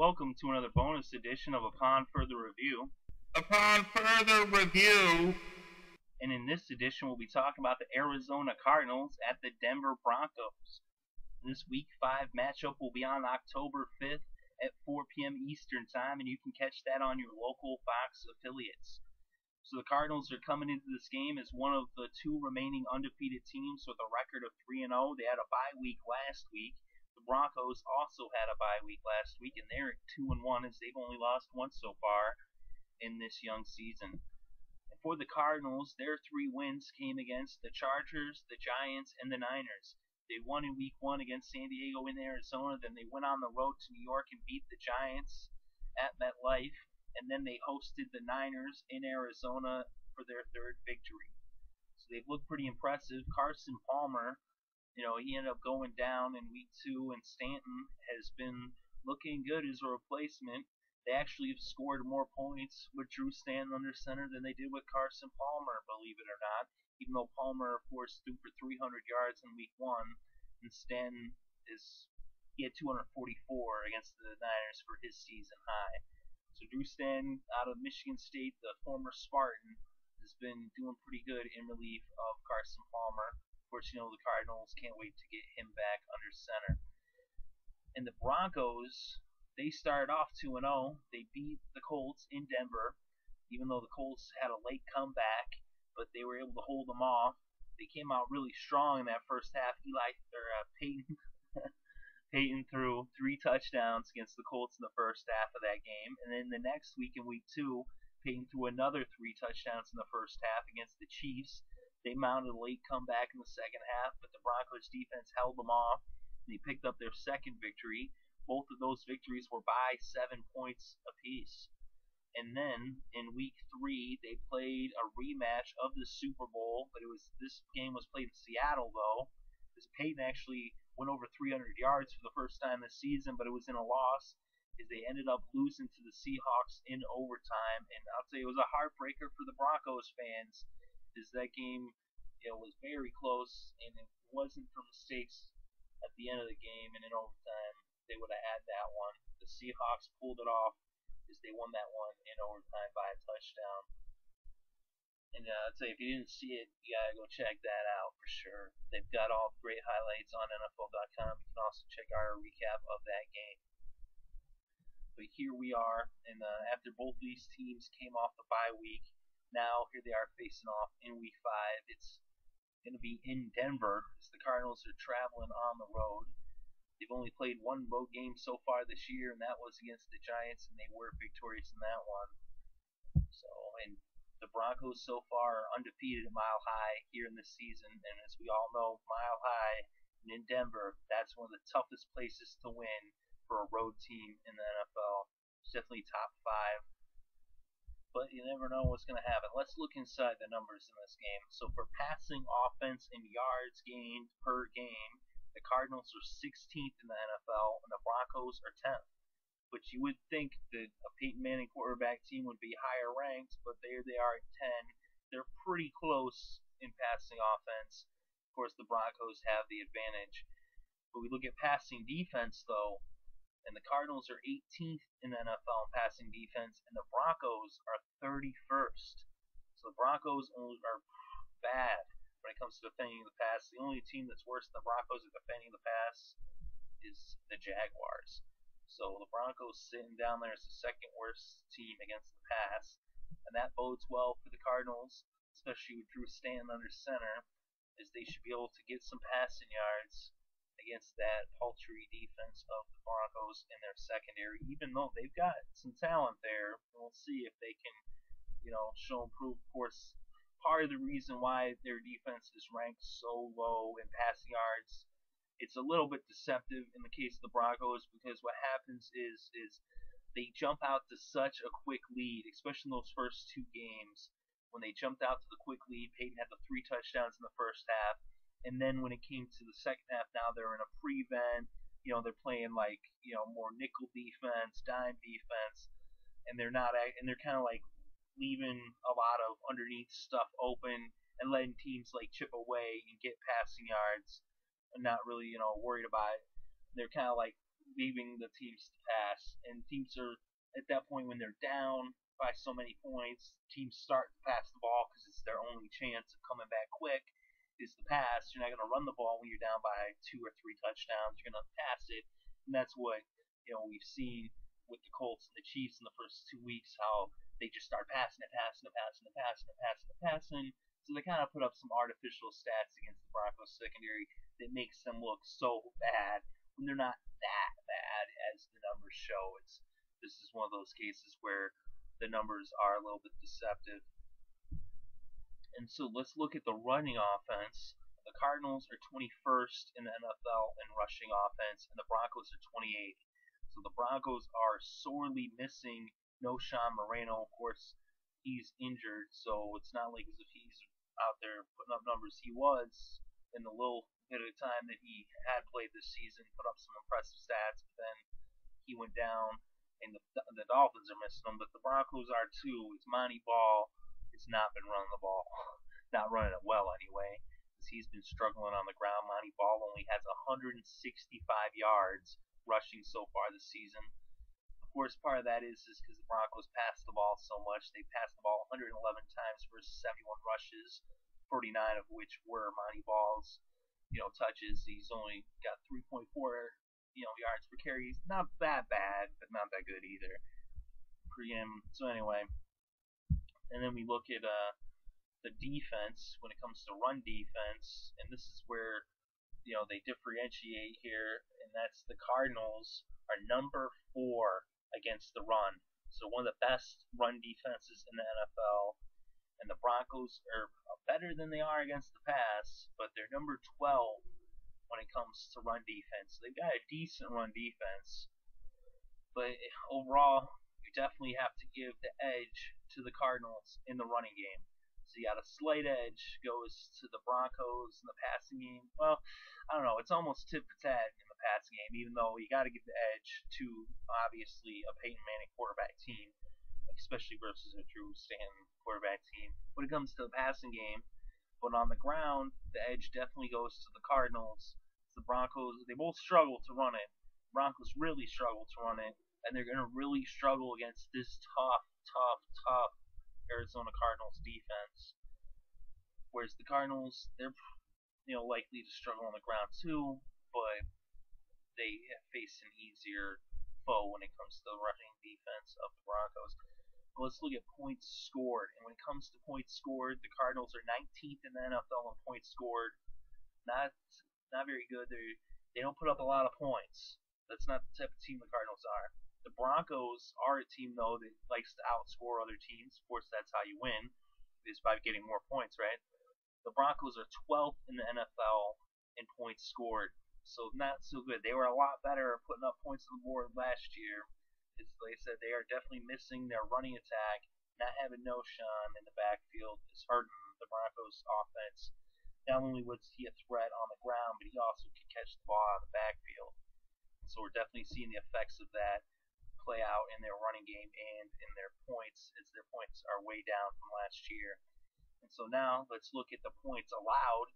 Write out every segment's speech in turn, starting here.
Welcome to another bonus edition of Upon Further Review. Upon further review, And in this edition, we'll be talking about the Arizona Cardinals at the Denver Broncos. This Week 5 matchup will be on October 5th at 4 p.m. Eastern Time, and you can catch that on your local Fox affiliates. So the Cardinals are coming into this game as one of the two remaining undefeated teams with a record of 3-0. They had a bye week last week. The Broncos also had a bye week last week, and they're at 2-1 as they've only lost once so far in this young season. And for the Cardinals, their three wins came against the Chargers, the Giants, and the Niners. They won in Week 1 against San Diego in Arizona, then they went on the road to New York and beat the Giants at MetLife, and then they hosted the Niners in Arizona for their third victory. So they've looked pretty impressive. Carson Palmer, he ended up going down in Week 2, and Stanton has been looking good as a replacement. They actually have scored more points with Drew Stanton under center than they did with Carson Palmer, believe it or not. Even though Palmer, of course, threw for 300 yards in Week 1, and Stanton he had 244 against the Niners for his season high. So Drew Stanton out of Michigan State, the former Spartan, has been doing pretty good in relief of Carson Palmer. Of course, the Cardinals can't wait to get him back under center. And the Broncos, they started off 2-0. They beat the Colts in Denver, even though the Colts had a late comeback, but they were able to hold them off. They came out really strong in that first half. Peyton threw 3 touchdowns against the Colts in the first half of that game. And then the next week in Week 2, Peyton threw another 3 touchdowns in the first half against the Chiefs. They mounted a late comeback in the second half, but the Broncos defense held them off. They picked up their second victory. Both of those victories were by 7 points apiece. And then in Week 3, they played a rematch of the Super Bowl, but this game was played in Seattle though, because Peyton actually went over 300 yards for the first time this season, but it was in a loss as they ended up losing to the Seahawks in overtime. And I'll tell you, it was a heartbreaker for the Broncos fans, as that game was very close, and it wasn't for mistakes at the end of the game and in overtime, they would have had that one. The Seahawks pulled it off as they won that one in overtime by a touchdown. And I'd say if you didn't see it, you gotta go check that out for sure. They've got all the great highlights on NFL.com. You can also check our recap of that game. But here we are, and after both these teams came off the bye week, now here they are facing off in Week 5. It's going to be in Denver as the Cardinals are traveling on the road. They've only played one road game so far this year, and that was against the Giants, and they were victorious in that one. And the Broncos so far are undefeated at Mile High here in this season, and as we all know, Mile High and in Denver, that's one of the toughest places to win for a road team in the NFL. It's definitely top 5. But you never know what's going to happen. Let's look inside the numbers in this game. So for passing offense and yards gained per game, the Cardinals are 16th in the NFL, and the Broncos are 10th. But you would think that a Peyton Manning quarterback team would be higher ranked, but there they are at 10. They're pretty close in passing offense. Of course, the Broncos have the advantage. But we look at passing defense, though, and the Cardinals are 18th in the NFL in passing defense, and the Broncos are 31st. So the Broncos are bad when it comes to defending the pass. The only team that's worse than the Broncos at defending the pass is the Jaguars. So the Broncos sitting down there as the second worst team against the pass, and that bodes well for the Cardinals, especially with Drew Stanton under center, as they should be able to get some passing yards against that paltry defense of the Broncos in their secondary, even though they've got some talent there. We'll see if they can, show improve. Of course, part of the reason why their defense is ranked so low in passing yards, it's a little bit deceptive in the case of the Broncos, because what happens is they jump out to such a quick lead, especially in those first 2 games. When they jumped out to the quick lead, Peyton had the 3 touchdowns in the first half. And then when it came to the second half, now they're in a prevent. They're playing more nickel defense, dime defense, and they're kind of like leaving a lot of underneath stuff open and letting teams like chip away and get passing yards, and not really worried about it. They're kind of like leaving the teams to pass, and teams are at that point when they're down by so many points, teams start to pass the ball because it's their only chance of coming back quick is the pass. You're not going to run the ball when you're down by 2 or 3 touchdowns. You're going to pass it, and that's what we've seen with the Colts and the Chiefs in the first 2 weeks, how they just start passing it, passing it, passing it, passing it, passing it, passing. So they kind of put up some artificial stats against the Broncos secondary that makes them look so bad when they're not that bad as the numbers show. This is one of those cases where the numbers are a little bit deceptive. And so let's look at the running offense. The Cardinals are 21st in the NFL in rushing offense, and the Broncos are 28th. So the Broncos are sorely missing Knowshon Moreno. Of course, he's injured, so it's not like as if he's out there putting up numbers. He was in the little bit of time that he had played this season, put up some impressive stats, but then he went down, and the Dolphins are missing him, but the Broncos are too. It's Monty Ball has not been running the ball, not running it well anyway, because he's been struggling on the ground. Monty Ball only has 165 yards rushing so far this season. Of course, part of that is because the Broncos pass the ball so much. They passed the ball 111 times versus 71 rushes, 49 of which were Monty Ball's touches. He's only got 3.4 yards per carry. He's not that bad, but not that good either for him. So anyway, and then we look at the defense when it comes to run defense, and this is where they differentiate here, and that's the Cardinals are number 4 against the run. So one of the best run defenses in the NFL, and the Broncos are better than they are against the pass, but they're number 12 when it comes to run defense. They've got a decent run defense, but overall, you definitely have to give the edge to the Cardinals in the running game. So you got a slight edge goes to the Broncos in the passing game. Well, I don't know. It's almost tit for tat in the passing game, even though you got to give the edge to obviously a Peyton Manning quarterback team, especially versus a Drew Stanton quarterback team when it comes to the passing game. But on the ground, the edge definitely goes to the Cardinals. The Broncos, they both struggle to run it. The Broncos really struggle to run it, and they're going to really struggle against this tough Arizona Cardinals defense. Whereas the Cardinals, they're likely to struggle on the ground too, but they face an easier foe when it comes to the running defense of the Broncos. But let's look at points scored. And when it comes to points scored, the Cardinals are 19th in the NFL in points scored. Not very good. They don't put up a lot of points. That's not the type of team the Cardinals are. The Broncos are a team, though, that likes to outscore other teams. Of course, that's how you win, is by getting more points, right? The Broncos are 12th in the NFL in points scored, so not so good. They were a lot better at putting up points on the board last year. It's like I said, they are definitely missing their running attack. Not having Knowshon in the backfield is hurting the Broncos' offense. Not only was he a threat on the ground, but he also could catch the ball out of the backfield. And so we're definitely seeing the effects of that play out in their running game and in their points, as their points are way down from last year. And so now let's look at the points allowed.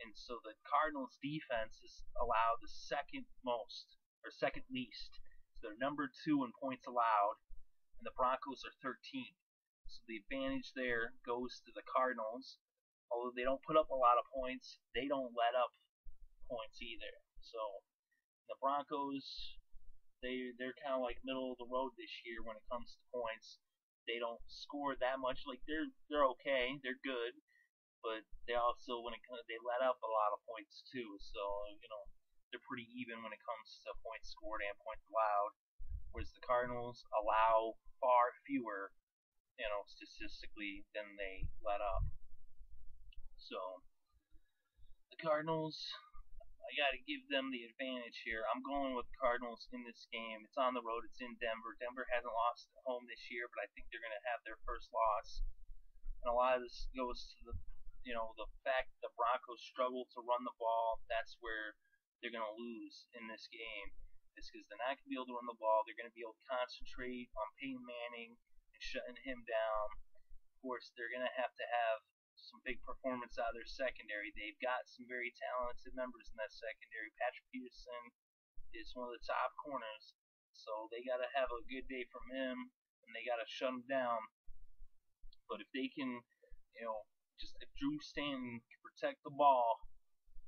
And so the Cardinals defense is allowed the second least. So they're number 2 in points allowed, and the Broncos are 13th. So the advantage there goes to the Cardinals. Although they don't put up a lot of points, they don't let up points either. So the Broncos, they're kind of like middle of the road this year when it comes to points. They don't score that much. Like they're okay, they're good, but they also they let up a lot of points too. So they're pretty even when it comes to points scored and points allowed. Whereas the Cardinals allow far fewer, statistically than they let up. So the Cardinals, I got to give them the advantage here. I'm going with the Cardinals in this game. It's on the road. It's in Denver. Denver hasn't lost at home this year, but I think they're going to have their first loss. And a lot of this goes to the fact the Broncos struggle to run the ball. That's where they're going to lose in this game. It's because they're not going to be able to run the ball. They're going to be able to concentrate on Peyton Manning and shutting him down. Of course, they're going to have some big performance out of their secondary. They've got some very talented members in that secondary. Patrick Peterson is one of the top corners. So they got to have a good day from him, and they got to shut him down. But if they can, just if Drew Stanton can protect the ball,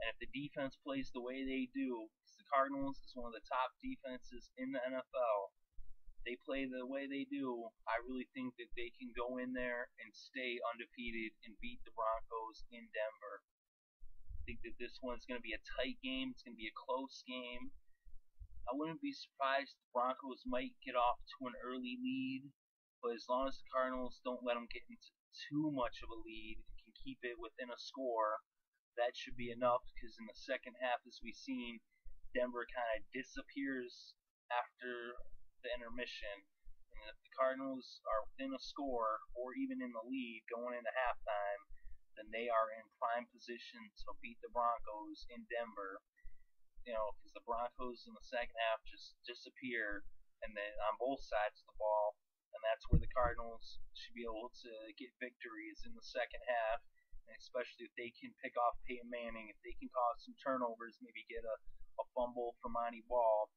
and if the defense plays the way they do, because the Cardinals is one of the top defenses in the NFL, they play the way they do, I really think that they can go in there and stay undefeated and beat the Broncos in Denver. I think that this one's going to be a tight game. It's going to be a close game. I wouldn't be surprised the Broncos might get off to an early lead, but as long as the Cardinals don't let them get into too much of a lead and can keep it within a score, that should be enough, because in the second half, as we've seen, Denver kind of disappears after the intermission. And if the Cardinals are within a score or even in the lead going into halftime, then they are in prime position to beat the Broncos in Denver. Because the Broncos in the second half just disappear, and then on both sides of the ball, and that's where the Cardinals should be able to get victories in the second half, and especially if they can pick off Peyton Manning, if they can cause some turnovers, maybe get a fumble from Monty Ball,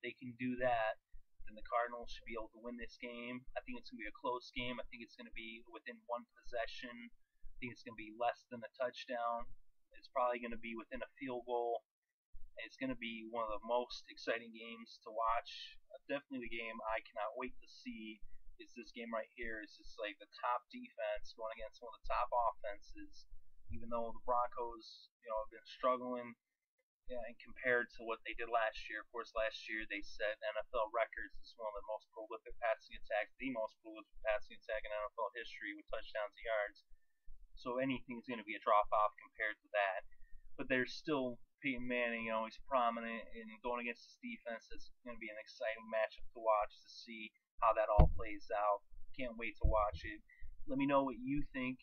they can do that, then the Cardinals should be able to win this game. I think it's going to be a close game. I think it's going to be within one possession. I think it's going to be less than a touchdown. It's probably going to be within a field goal. And it's going to be one of the most exciting games to watch. Definitely the game I cannot wait to see is this game right here. It's just like the top defense going against one of the top offenses. Even though the Broncos, have been struggling, and compared to what they did last year. Of course, last year they set NFL records as one of the most prolific passing attacks, the most prolific passing attack in NFL history with touchdowns and yards. So anything's going to be a drop off compared to that. But there's still Peyton Manning, he's prominent, and going against this defense, it's going to be an exciting matchup to watch to see how that all plays out. Can't wait to watch it. Let me know what you think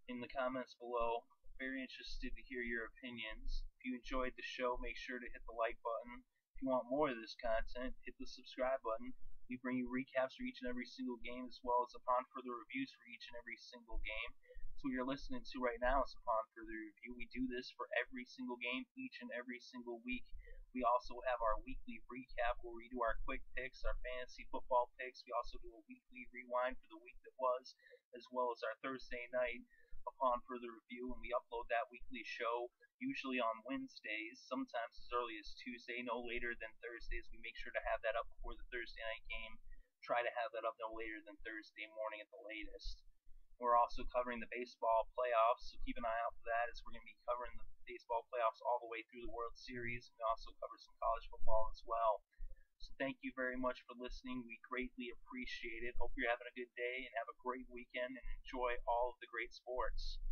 in the comments below. Very interested to hear your opinions. If you enjoyed the show, make sure to hit the like button. If you want more of this content, hit the subscribe button. We bring you recaps for each and every single game, as well as upon further reviews for each and every single game. So what you're listening to right now is Upon Further Review. We do this for every single game, each and every single week. We also have our weekly recap where we do our quick picks, our fantasy football picks. We also do a weekly rewind for the week that was, as well as our Thursday night Upon Further Review, and we upload that weekly show usually on Wednesdays, sometimes as early as Tuesday, no later than Thursdays. We make sure to have that up before the Thursday night game. Try to have that up no later than Thursday morning at the latest. We're also covering the baseball playoffs, so keep an eye out for that, as we're going to be covering the baseball playoffs all the way through the World Series. We also cover some college football as well. So thank you very much for listening. We greatly appreciate it. Hope you're having a good day and have a great weekend and enjoy all of the great sports.